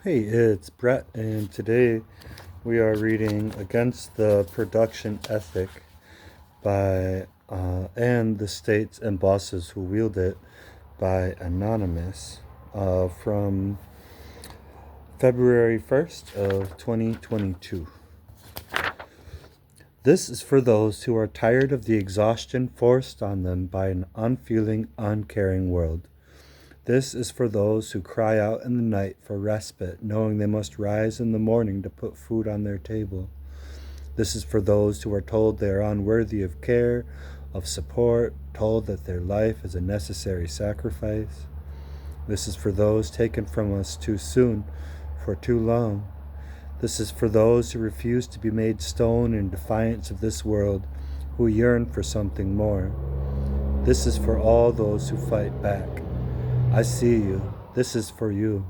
Hey, it's Brett, and today we are reading Against the Production Ethic by and the States and Bosses Who Wield It by Anonymous from February 1st of 2022. This is for those who are tired of the exhaustion forced on them by an unfeeling, uncaring world. This is for those who cry out in the night for respite, knowing they must rise in the morning to put food on their table. This is for those who are told they are unworthy of care, of support, told that their life is a necessary sacrifice. This is for those taken from us too soon, for too long. This is for those who refuse to be made stone in defiance of this world, who yearn for something more. This is for all those who fight back. I see you. This is for you.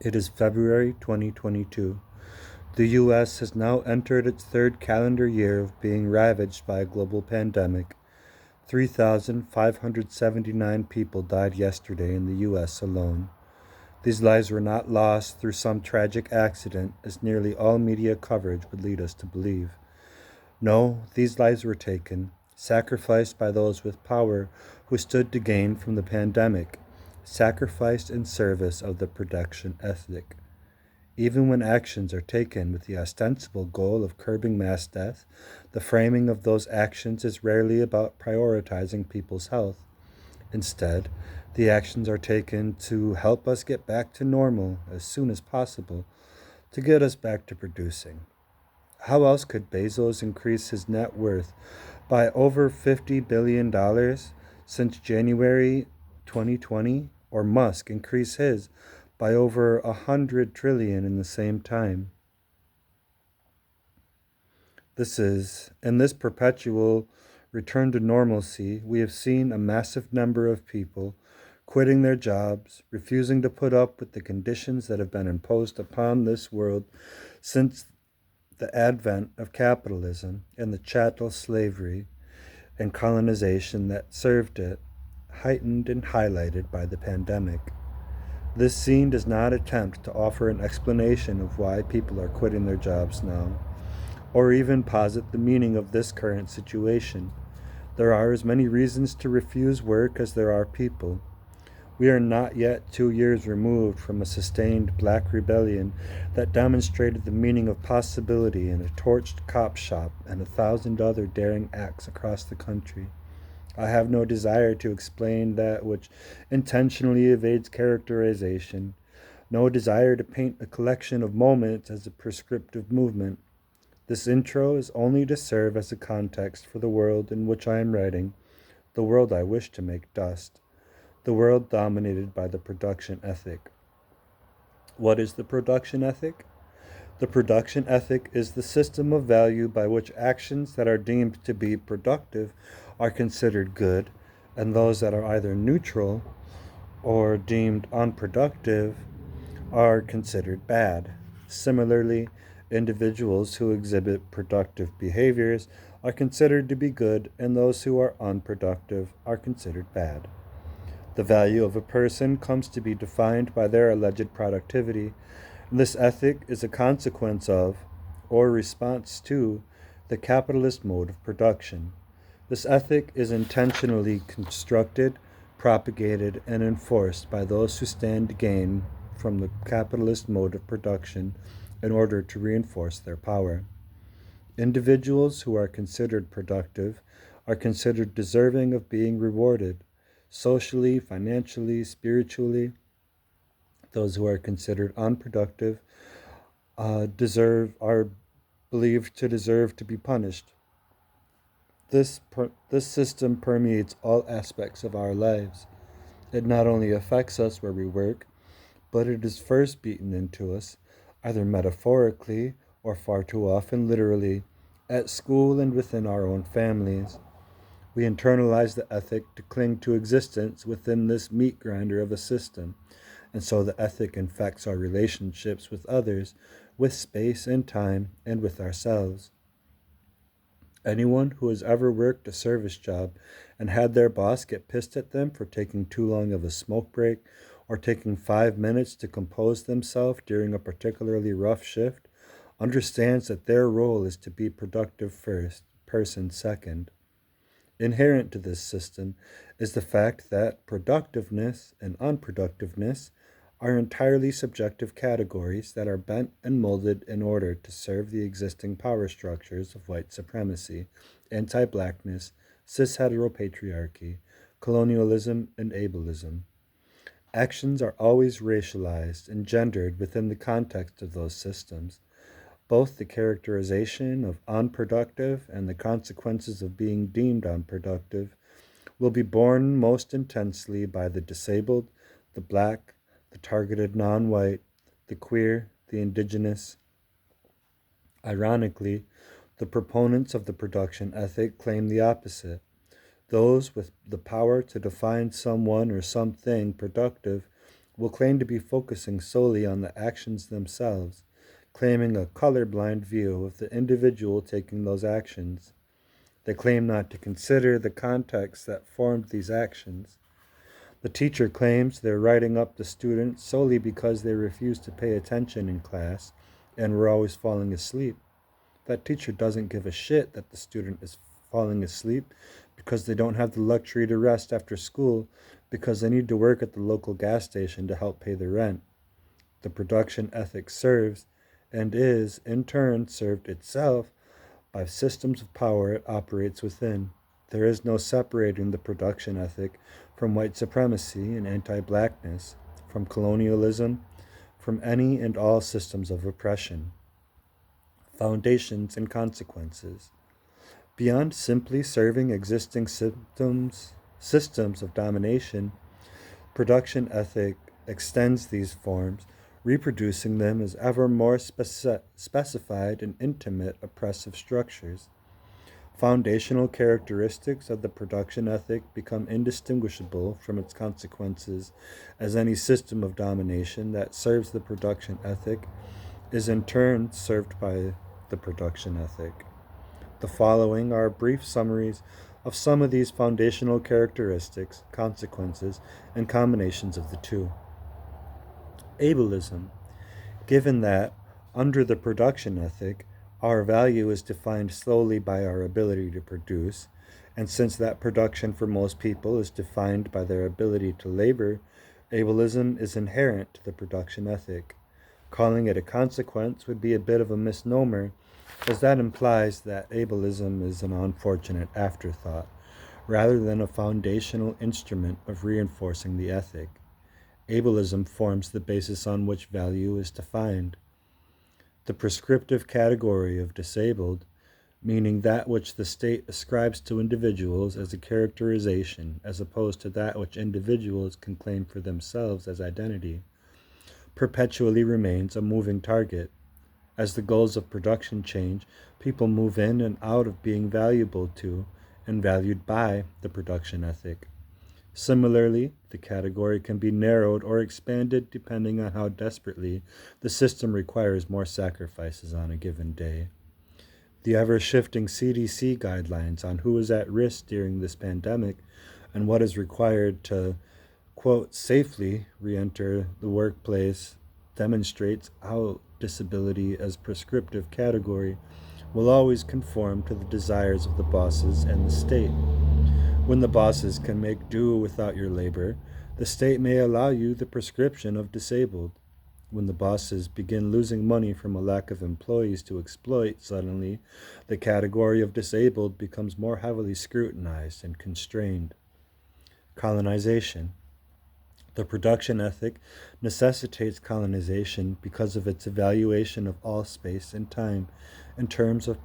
It is February 2022. The U.S. has now entered its third calendar year of being ravaged by a global pandemic. 3,579 people died yesterday in the U.S. alone. These lives were not lost through some tragic accident, as nearly all media coverage would lead us to believe. No, these lives were taken, sacrificed by those with power who stood to gain from the pandemic, sacrificed in service of the production ethic. Even when actions are taken with the ostensible goal of curbing mass death, the framing of those actions is rarely about prioritizing people's health. Instead, the actions are taken to help us get back to normal as soon as possible, to get us back to producing. How else could Bezos increase his net worth by over $50 billion since January 2020, or Musk increase his by over $100 trillion in the same time? In this perpetual return to normalcy, we have seen a massive number of people quitting their jobs, refusing to put up with the conditions that have been imposed upon this world since the advent of capitalism and the chattel slavery and colonization that served it, heightened and highlighted by the pandemic. This scene does not attempt to offer an explanation of why people are quitting their jobs now, or even posit the meaning of this current situation. There are as many reasons to refuse work as there are people. We are not yet 2 years removed from a sustained black rebellion that demonstrated the meaning of possibility in a torched cop shop and 1,000 other daring acts across the country. I have no desire to explain that which intentionally evades characterization, no desire to paint a collection of moments as a prescriptive movement. This intro is only to serve as a context for the world in which I am writing, the world I wish to make dust, the world dominated by the production ethic. What is the production ethic? The production ethic is the system of value by which actions that are deemed to be productive are considered good, and those that are either neutral or deemed unproductive are considered bad. Similarly, individuals who exhibit productive behaviors are considered to be good, and those who are unproductive are considered bad. The value of a person comes to be defined by their alleged productivity, and this ethic is a consequence of, or response to, the capitalist mode of production. This ethic is intentionally constructed, propagated, and enforced by those who stand to gain from the capitalist mode of production in order to reinforce their power. Individuals who are considered productive are considered deserving of being rewarded, socially, financially, spiritually. Those who are considered unproductive are believed to deserve to be punished. This system permeates all aspects of our lives. It not only affects us where we work, but it is first beaten into us, either metaphorically or far too often literally, at school and within our own families. We internalize the ethic to cling to existence within this meat grinder of a system, and so the ethic infects our relationships with others, with space and time, and with ourselves. Anyone who has ever worked a service job and had their boss get pissed at them for taking too long of a smoke break, or taking 5 minutes to compose themselves during a particularly rough shift understands that their role is to be productive first, person second. Inherent to this system is the fact that productiveness and unproductiveness are entirely subjective categories that are bent and molded in order to serve the existing power structures of white supremacy, anti-blackness, cisheteropatriarchy, colonialism, and ableism. Actions are always racialized and gendered within the context of those systems. Both the characterization of unproductive and the consequences of being deemed unproductive will be borne most intensely by the disabled, the black, the targeted non white, the queer, the indigenous. Ironically, the proponents of the production ethic claim the opposite. Those with the power to define someone or something productive will claim to be focusing solely on the actions themselves, claiming a colorblind view of the individual taking those actions. They claim not to consider the context that formed these actions. The teacher claims they're writing up the students solely because they refuse to pay attention in class and were always falling asleep. That teacher doesn't give a shit that the student is falling asleep because they don't have the luxury to rest after school because they need to work at the local gas station to help pay the rent. The production ethic serves and is, in turn, served itself by systems of power it operates within. There is no separating the production ethic from white supremacy and anti-blackness, from colonialism, from any and all systems of oppression. Foundations and consequences. Beyond simply serving existing systems of domination, production ethic extends these forms, reproducing them as ever more specified and intimate oppressive structures. Foundational characteristics of the production ethic become indistinguishable from its consequences, as any system of domination that serves the production ethic is in turn served by the production ethic. The following are brief summaries of some of these foundational characteristics, consequences, and combinations of the two. Ableism. Given that, under the production ethic, our value is defined solely by our ability to produce, and since that production for most people is defined by their ability to labor, ableism is inherent to the production ethic. Calling it a consequence would be a bit of a misnomer, as that implies that ableism is an unfortunate afterthought, rather than a foundational instrument of reinforcing the ethic. Ableism forms the basis on which value is defined. The prescriptive category of disabled, meaning that which the state ascribes to individuals as a characterization, as opposed to that which individuals can claim for themselves as identity, perpetually remains a moving target. As the goals of production change, people move in and out of being valuable to and valued by the production ethic. Similarly, the category can be narrowed or expanded depending on how desperately the system requires more sacrifices on a given day. The ever-shifting CDC guidelines on who is at risk during this pandemic and what is required to, quote, safely re-enter the workplace demonstrates how disability as prescriptive category will always conform to the desires of the bosses and the state. When the bosses can make do without your labor, the state may allow you the prescription of disabled. When the bosses begin losing money from a lack of employees to exploit, suddenly the category of disabled becomes more heavily scrutinized and constrained. Colonization. The production ethic necessitates colonization because of its evaluation of all space and time in terms of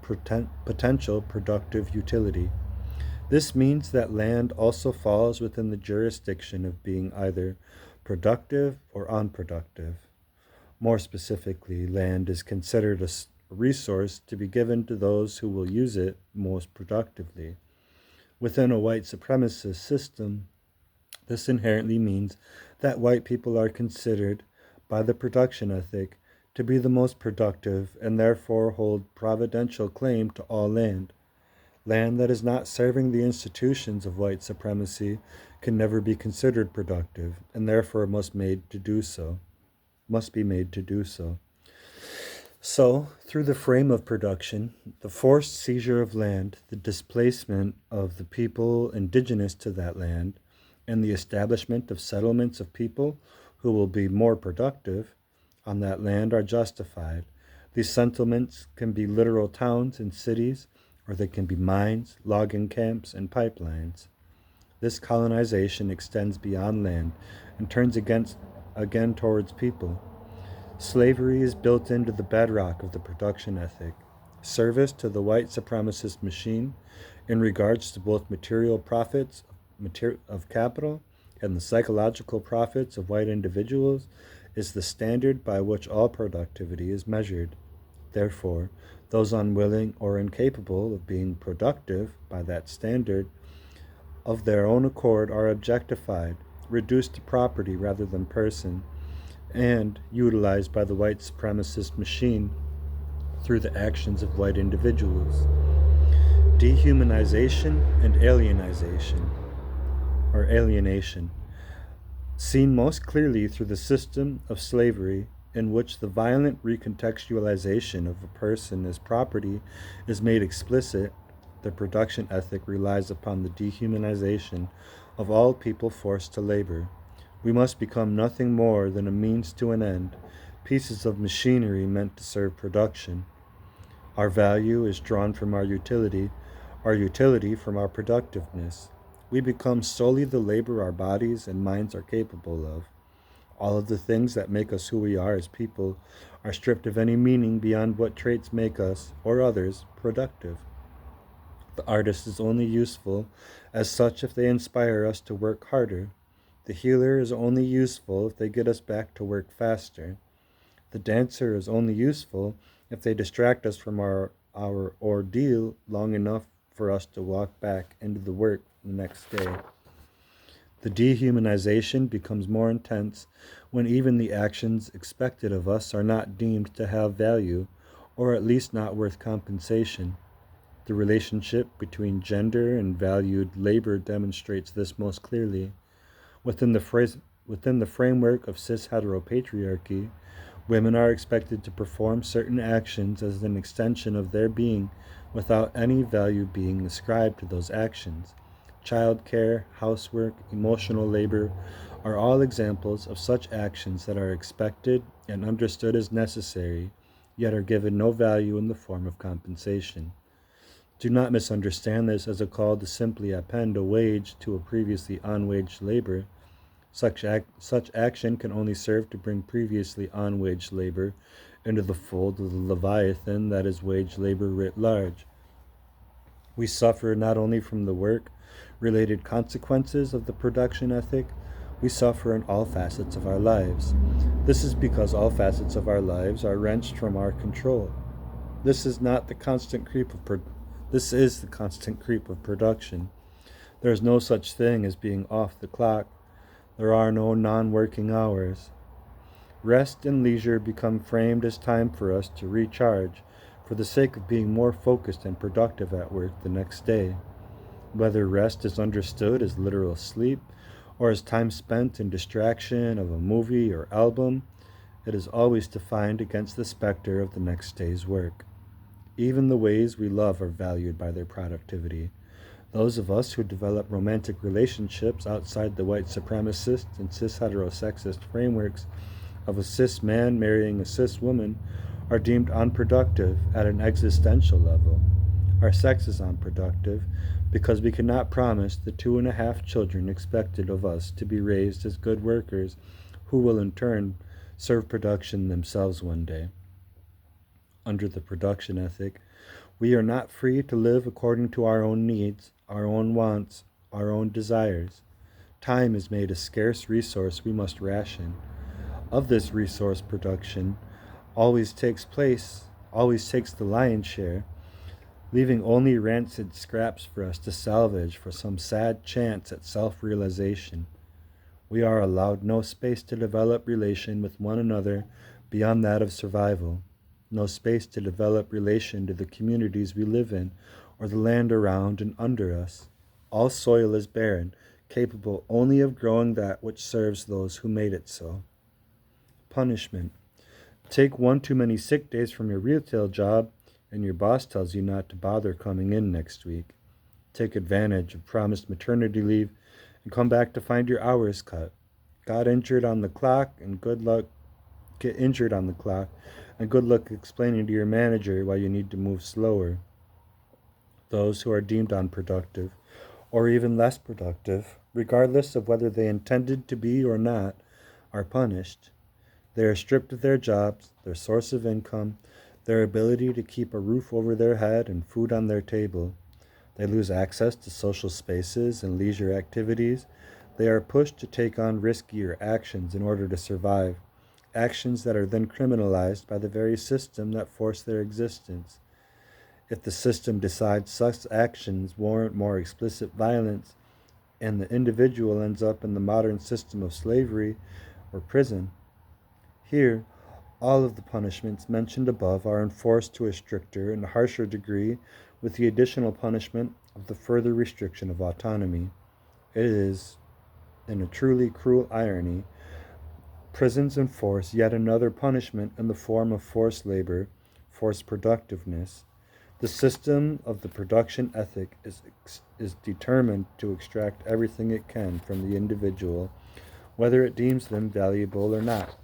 potential productive utility. This means that land also falls within the jurisdiction of being either productive or unproductive. More specifically, land is considered a resource to be given to those who will use it most productively. Within a white supremacist system, this inherently means that white people are considered, by the production ethic, to be the most productive and therefore hold providential claim to all land. Land that is not serving the institutions of white supremacy can never be considered productive, and therefore must be made to do so. So, through the frame of production, the forced seizure of land, the displacement of the people indigenous to that land, and the establishment of settlements of people who will be more productive on that land are justified. These settlements can be literal towns and cities, or they can be mines, logging camps, and pipelines. This colonization extends beyond land and turns again towards people. Slavery is built into the bedrock of the production ethic. Service to the white supremacist machine in regards to both material profits of capital and the psychological profits of white individuals is the standard by which all productivity is measured. Therefore, those unwilling or incapable of being productive by that standard of their own accord are objectified, reduced to property rather than person, and utilized by the white supremacist machine through the actions of white individuals. Dehumanization and alienation, seen most clearly through the system of slavery in which the violent recontextualization of a person as property is made explicit, the production ethic relies upon the dehumanization of all people forced to labor. We must become nothing more than a means to an end, pieces of machinery meant to serve production. Our value is drawn from our utility from our productiveness. We become solely the labor our bodies and minds are capable of. All of the things that make us who we are as people are stripped of any meaning beyond what traits make us, or others, productive. The artist is only useful as such if they inspire us to work harder. The healer is only useful if they get us back to work faster. The dancer is only useful if they distract us from our ordeal long enough for us to walk back into the work the next day. The dehumanization becomes more intense when even the actions expected of us are not deemed to have value, or at least not worth compensation. The relationship between gender and valued labor demonstrates this most clearly. Within the framework of cisheteropatriarchy, women are expected to perform certain actions as an extension of their being without any value being ascribed to those actions. Childcare, housework, emotional labor are all examples of such actions that are expected and understood as necessary, yet are given no value in the form of compensation. Do not misunderstand this as a call to simply append a wage to a previously unwaged labor. Such action can only serve to bring previously unwaged labor into the fold of the Leviathan that is wage labor writ large. We suffer not only from the work-related consequences of the production ethic, we suffer in all facets of our lives. This is because all facets of our lives are wrenched from our control. This is the constant creep of production. There is no such thing as being off the clock. There are no non-working hours. Rest and leisure become framed as time for us to recharge for the sake of being more focused and productive at work the next day. Whether rest is understood as literal sleep or as time spent in distraction of a movie or album, it is always defined against the specter of the next day's work. Even the ways we love are valued by their productivity. Those of us who develop romantic relationships outside the white supremacist and cis-heterosexist frameworks of a cis man marrying a cis woman are deemed unproductive at an existential level. Our sex is unproductive because we cannot promise the 2.5 children expected of us to be raised as good workers who will in turn serve production themselves one day. Under the production ethic, we are not free to live according to our own needs, our own wants, our own desires. Time is made a scarce resource we must ration. Of this resource, production always takes the lion's share, leaving only rancid scraps for us to salvage for some sad chance at self-realization. We are allowed no space to develop relation with one another beyond that of survival, no space to develop relation to the communities we live in or the land around and under us. All soil is barren, capable only of growing that which serves those who made it so. Punishment. Take one too many sick days from your retail job, and your boss tells you not to bother coming in next week. Take advantage of promised maternity leave and come back to find your hours cut. Got injured on the clock, and good luck get injured on the clock, and good luck explaining to your manager why you need to move slower. Those who are deemed unproductive, or even less productive, regardless of whether they intended to be or not, are punished. They are stripped of their jobs, their source of income, their ability to keep a roof over their head and food on their table. They lose access to social spaces and leisure activities. They are pushed to take on riskier actions in order to survive, actions that are then criminalized by the very system that forced their existence. If the system decides such actions warrant more explicit violence, and the individual ends up in the modern system of slavery or prison, here, all of the punishments mentioned above are enforced to a stricter and harsher degree with the additional punishment of the further restriction of autonomy. It is, in a truly cruel irony, prisons enforce yet another punishment in the form of forced labor, forced productiveness. The system of the production ethic is determined to extract everything it can from the individual, whether it deems them valuable or not.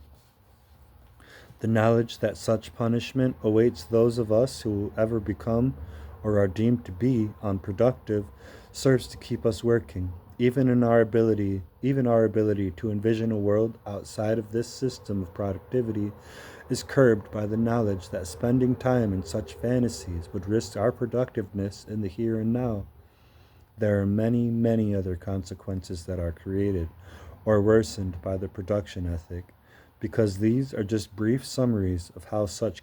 The knowledge that such punishment awaits those of us who ever become or are deemed to be unproductive serves to keep us working, even our ability to envision a world outside of this system of productivity is curbed by the knowledge that spending time in such fantasies would risk our productiveness in the here and now. There are many, many other consequences that are created or worsened by the production ethic, because these are just brief summaries of such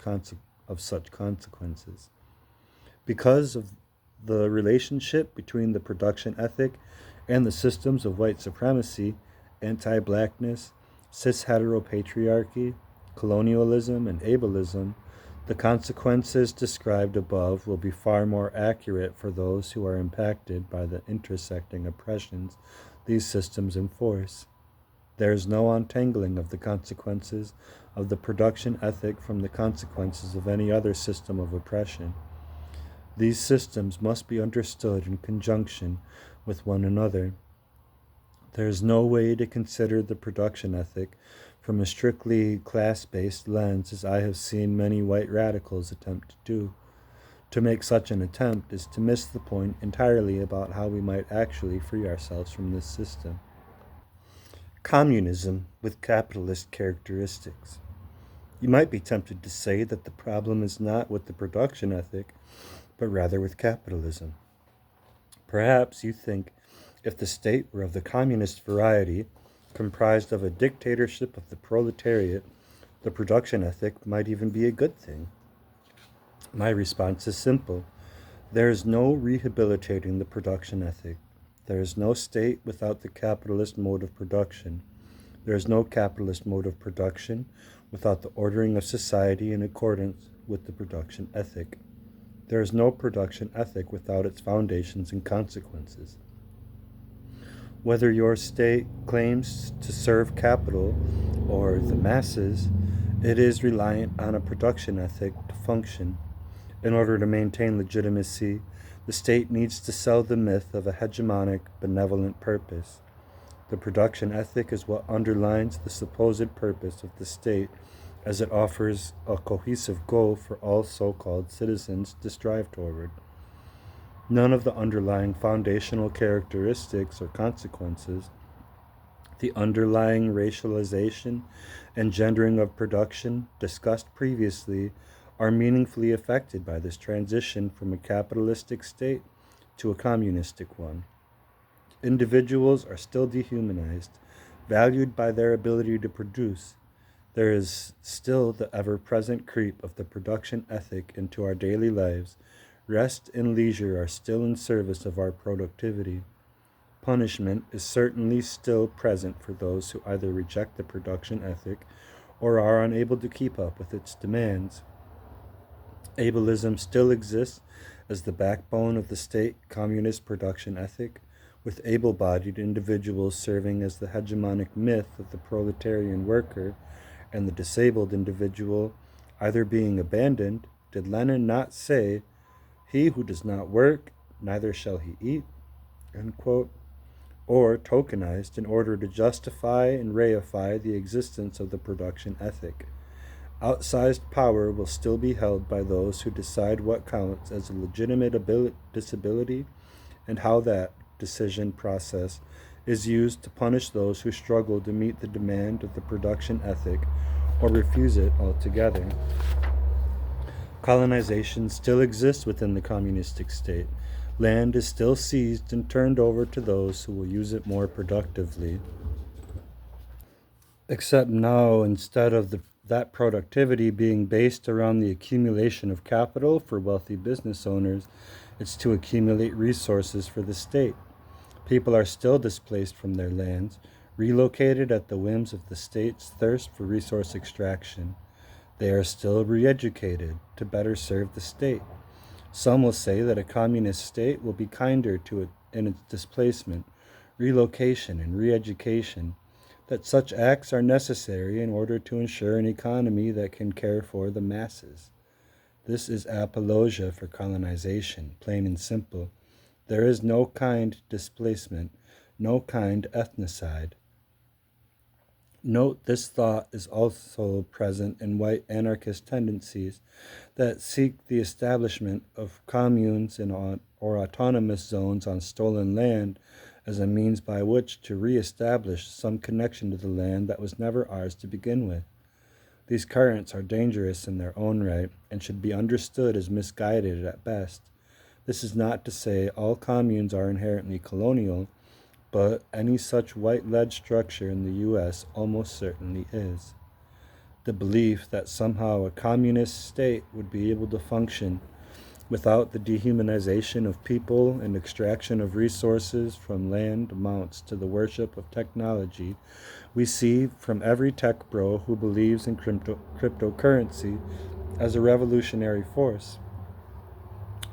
consequences. Because of the relationship between the production ethic and the systems of white supremacy, anti-blackness, cisheteropatriarchy, colonialism, and ableism, the consequences described above will be far more accurate for those who are impacted by the intersecting oppressions these systems enforce. There is no untangling of the consequences of the production ethic from the consequences of any other system of oppression. These systems must be understood in conjunction with one another. There is no way to consider the production ethic from a strictly class-based lens, as I have seen many white radicals attempt to do. To make such an attempt is to miss the point entirely about how we might actually free ourselves from this system. Communism with capitalist characteristics. You might be tempted to say that the problem is not with the production ethic, but rather with capitalism. Perhaps you think if the state were of the communist variety, comprised of a dictatorship of the proletariat, the production ethic might even be a good thing. My response is simple. There is no rehabilitating the production ethic. There is no state without the capitalist mode of production. There is no capitalist mode of production without the ordering of society in accordance with the production ethic. There is no production ethic without its foundations and consequences. Whether your state claims to serve capital or the masses, it is reliant on a production ethic to function. In order to maintain legitimacy, the state needs to sell the myth of a hegemonic, benevolent purpose. The production ethic is what underlines the supposed purpose of the state, as it offers a cohesive goal for all so-called citizens to strive toward. None of the underlying foundational characteristics or consequences, the underlying racialization and gendering of production discussed previously, are meaningfully affected by this transition from a capitalistic state to a communistic one. Individuals are still dehumanized, valued by their ability to produce. There is still the ever-present creep of the production ethic into our daily lives. Rest and leisure are still in service of our productivity. Punishment is certainly still present for those who either reject the production ethic or are unable to keep up with its demands. Ableism still exists as the backbone of the state communist production ethic, with able-bodied individuals serving as the hegemonic myth of the proletarian worker and the disabled individual either being abandoned, did Lenin not say, "He who does not work, neither shall he eat," end quote, or tokenized in order to justify and reify the existence of the production ethic. Outsized power will still be held by those who decide what counts as a legitimate disability and how that decision process is used to punish those who struggle to meet the demand of the production ethic or refuse it altogether. Colonization still exists within the communistic state. Land is still seized and turned over to those who will use it more productively. Except now, instead of that productivity being based around the accumulation of capital for wealthy business owners, it's to accumulate resources for the state. People are still displaced from their lands, relocated at the whims of the state's thirst for resource extraction. They are still re-educated to better serve the state. Some will say that a communist state will be kinder to it in its displacement, relocation, and re-education, that such acts are necessary in order to ensure an economy that can care for the masses. This is apologia for colonization, plain and simple. There is no kind displacement, no kind ethnocide. Note this thought is also present in white anarchist tendencies that seek the establishment of communes or autonomous zones on stolen land as a means by which to re-establish some connection to the land that was never ours to begin with. These currents are dangerous in their own right and should be understood as misguided at best. This is not to say all communes are inherently colonial, but any such white-led structure in the U.S. almost certainly is. The belief that somehow a communist state would be able to function without the dehumanization of people and extraction of resources from land amounts to the worship of technology we see from every tech bro who believes in cryptocurrency as a revolutionary force.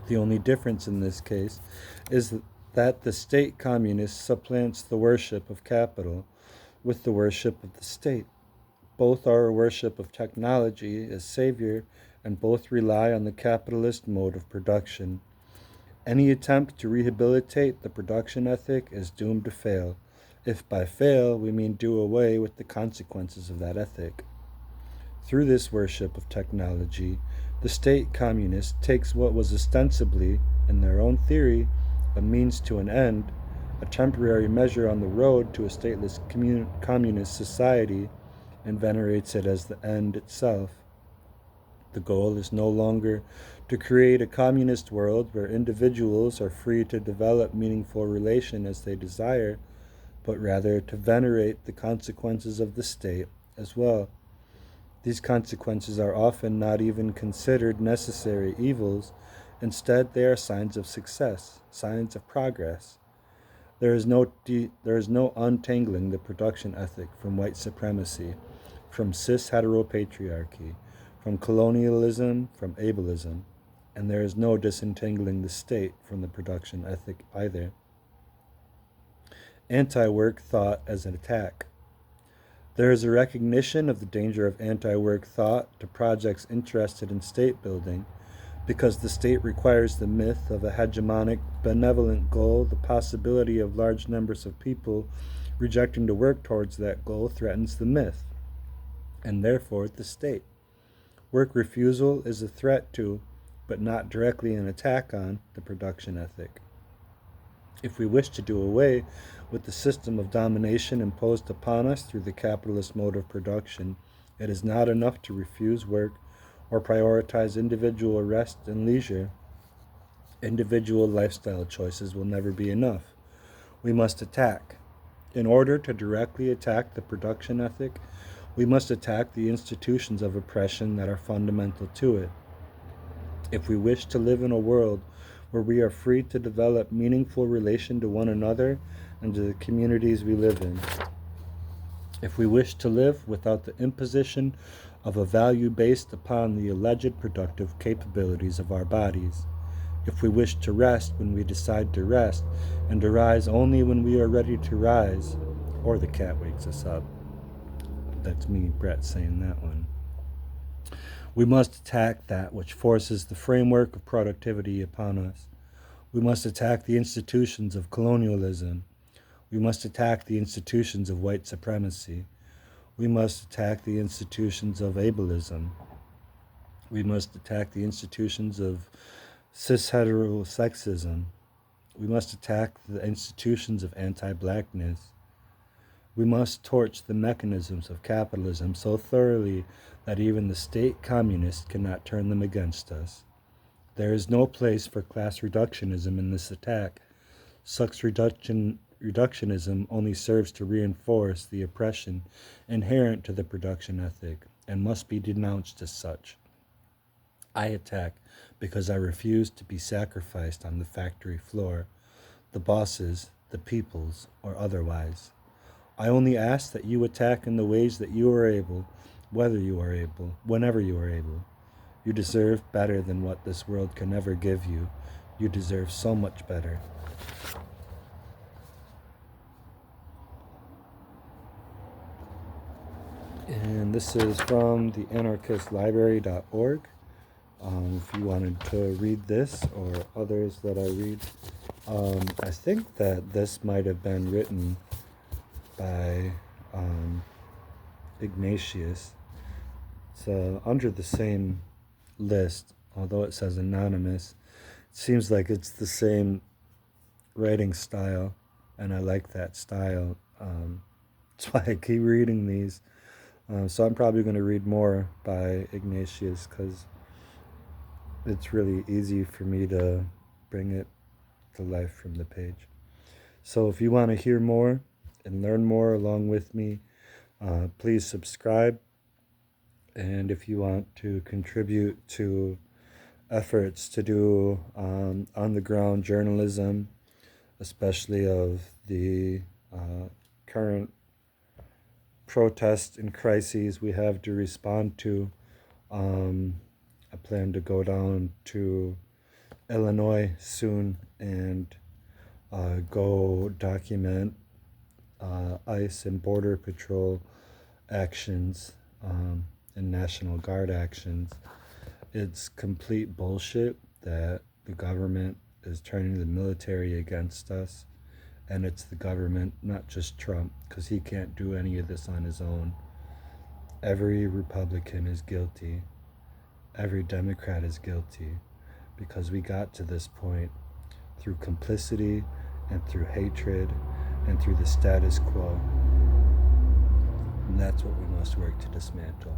The only difference in this case is that the state communist supplants the worship of capital with the worship of the state. Both are a worship of technology as savior, and both rely on the capitalist mode of production. Any attempt to rehabilitate the production ethic is doomed to fail, if by fail we mean do away with the consequences of that ethic. Through this worship of technology, the state communist takes what was ostensibly, in their own theory, a means to an end, a temporary measure on the road to a stateless communist society, and venerates it as the end itself. The goal is no longer to create a communist world where individuals are free to develop meaningful relation as they desire, but rather to venerate the consequences of the state as well. These consequences are often not even considered necessary evils. Instead, they are signs of success, signs of progress. There is no untangling the production ethic from white supremacy, from cisheteropatriarchy, from colonialism, from ableism, and there is no disentangling the state from the production ethic either. Anti-work thought as an attack. There is a recognition of the danger of anti-work thought to projects interested in state building, because the state requires the myth of a hegemonic, benevolent goal. The possibility of large numbers of people rejecting to work towards that goal threatens the myth, and therefore the state. Work refusal is a threat to, but not directly an attack on, the production ethic. If we wish to do away with the system of domination imposed upon us through the capitalist mode of production, it is not enough to refuse work or prioritize individual rest and leisure. Individual lifestyle choices will never be enough. We must attack. In order to directly attack the production ethic, we must attack the institutions of oppression that are fundamental to it. If we wish to live in a world where we are free to develop meaningful relation to one another and to the communities we live in, if we wish to live without the imposition of a value based upon the alleged productive capabilities of our bodies, If we wish to rest when we decide to rest, and to rise only when we are ready to rise, or the cat wakes us up. That's me, Brett, saying that one. We must attack that which forces the framework of productivity upon us. We must attack the institutions of colonialism. We must attack the institutions of white supremacy. We must attack the institutions of ableism. We must attack the institutions of cisheterosexism. We must attack the institutions of anti-blackness. We must torch the mechanisms of capitalism so thoroughly that even the state communists cannot turn them against us. There is no place for class reductionism in this attack. Such reductionism only serves to reinforce the oppression inherent to the production ethic and must be denounced as such. I attack because I refuse to be sacrificed on the factory floor, the bosses, the peoples, or otherwise. I only ask that you attack in the ways that you are able, whether you are able, whenever you are able. You deserve better than what this world can ever give you. You deserve so much better. And this is from the anarchistlibrary.org. If you wanted to read this or others that I read, I think that this might have been written by Ignatius. It's under the same list, although it says anonymous. It seems like it's the same writing style, and I like that style. That's why I keep reading these. So I'm probably going to read more by Ignatius because it's really easy for me to bring it to life from the page. So if you want to hear more and learn more along with me, please subscribe. And if you want to contribute to efforts to do on-the-ground journalism, especially of the current protests and crises we have to respond to, I plan to go down to Illinois soon and go document ICE and Border Patrol actions and National Guard actions. It's complete bullshit that the government is turning the military against us, and it's the government, not just Trump, because he can't do any of this on his own. Every Republican is guilty. Every Democrat is guilty, because we got to this point through complicity and through hatred and through the status quo. And that's what we must work to dismantle.